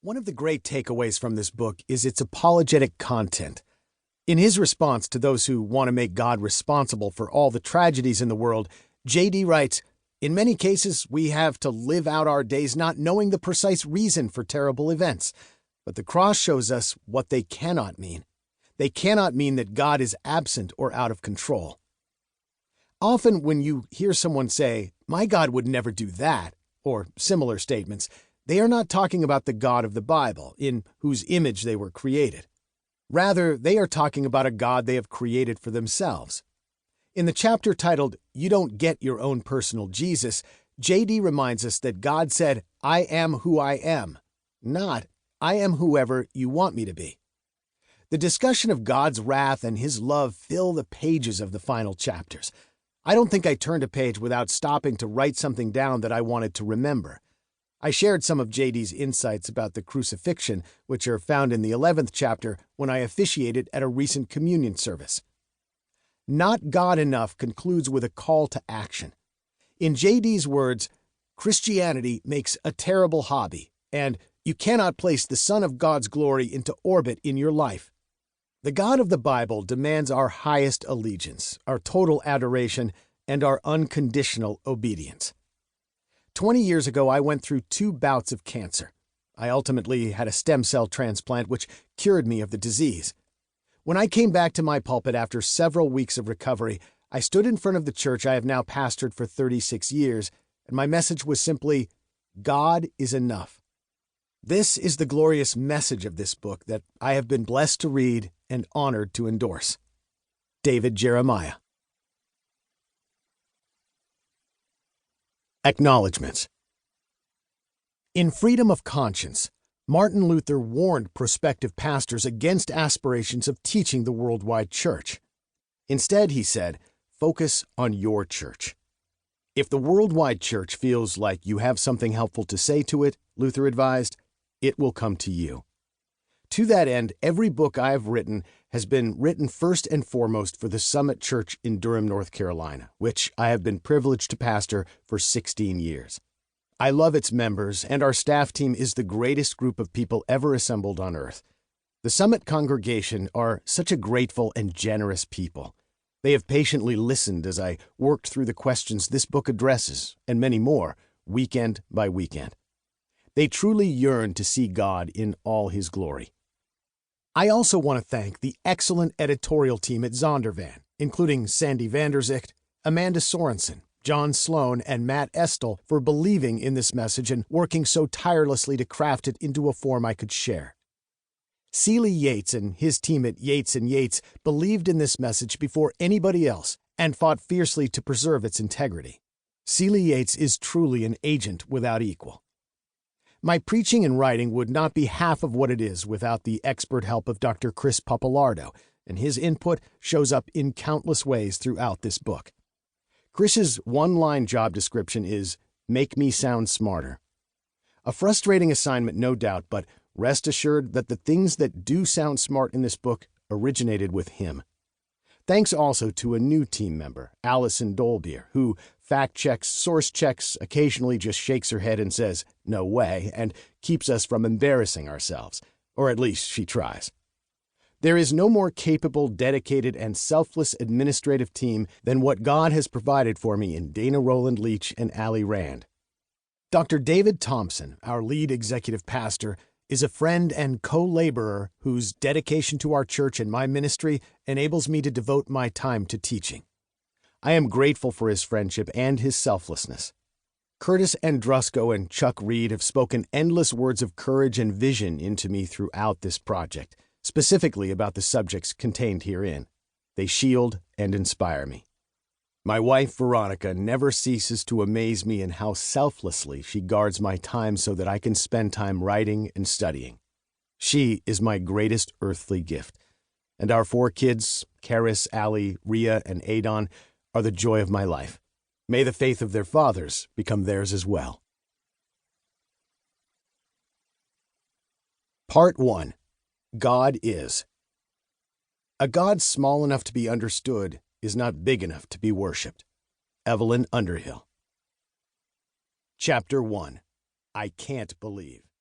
One of the great takeaways from this book is its apologetic content. In his response to those who want to make God responsible for all the tragedies in the world, J.D. writes, "In many cases, we have to live out our days not knowing the precise reason for terrible events. But the cross shows us what they cannot mean. They cannot mean that God is absent or out of control." Often when you hear someone say, "My God would never do that," or similar statements, they are not talking about the God of the Bible, in whose image they were created. Rather, they are talking about a God they have created for themselves. In the chapter titled, "You Don't Get Your Own Personal Jesus," J.D. reminds us that God said, "I am who I am," not, "I am whoever you want me to be." The discussion of God's wrath and His love fill the pages of the final chapters. I don't think I turned a page without stopping to write something down that I wanted to remember. I shared some of J.D.'s insights about the crucifixion, which are found in the 11th chapter when I officiated at a recent communion service. Not God Enough concludes with a call to action. In J.D.'s words, "Christianity makes a terrible hobby," and "you cannot place the Son of God's glory into orbit in your life." The God of the Bible demands our highest allegiance, our total adoration, and our unconditional obedience. 20 years ago, I went through 2 bouts of cancer. I ultimately had a stem cell transplant which cured me of the disease. When I came back to my pulpit after several weeks of recovery, I stood in front of the church I have now pastored for 36 years, and my message was simply, "God is enough." This is the glorious message of this book that I have been blessed to read and honored to endorse. David Jeremiah. Acknowledgements. In Freedom of Conscience, Martin Luther warned prospective pastors against aspirations of teaching the worldwide church. Instead, he said, focus on your church. If the worldwide church feels like you have something helpful to say to it, Luther advised, it will come to you. To that end, every book I have written has been written first and foremost for the Summit Church in Durham, North Carolina, which I have been privileged to pastor for 16 years. I love its members, and our staff team is the greatest group of people ever assembled on earth. The Summit congregation are such a grateful and generous people. They have patiently listened as I worked through the questions this book addresses, and many more, weekend by weekend. They truly yearn to see God in all His glory. I also want to thank the excellent editorial team at Zondervan, including Sandy Vanderzicht, Amanda Sorensen, John Sloan, and Matt Estel for believing in this message and working so tirelessly to craft it into a form I could share. Seeley Yates and his team at Yates & Yates believed in this message before anybody else and fought fiercely to preserve its integrity. Seeley Yates is truly an agent without equal. My preaching and writing would not be half of what it is without the expert help of Dr. Chris Papalardo, and his input shows up in countless ways throughout this book. Chris's one-line job description is, "Make me sound smarter." A frustrating assignment, no doubt, but rest assured that the things that do sound smart in this book originated with him. Thanks also to a new team member, Allison Dolbeer, who fact-checks, source-checks, occasionally just shakes her head and says, "No way," and keeps us from embarrassing ourselves, or at least she tries. There is no more capable, dedicated, and selfless administrative team than what God has provided for me in Dana Rowland Leach and Allie Rand. Dr. David Thompson, our lead executive pastor, is a friend and co-laborer whose dedication to our church and my ministry enables me to devote my time to teaching. I am grateful for his friendship and his selflessness. Curtis Andrusco and Chuck Reed have spoken endless words of courage and vision into me throughout this project, specifically about the subjects contained herein. They shield and inspire me. My wife, Veronica, never ceases to amaze me in how selflessly she guards my time so that I can spend time writing and studying. She is my greatest earthly gift, and our 4 kids, Karis, Allie, Rhea, and Adon, are the joy of my life. May the faith of their fathers become theirs as well. Part 1. God is. A God small enough to be understood is not big enough to be worshipped. Evelyn Underhill. Chapter 1. I Can't Believe.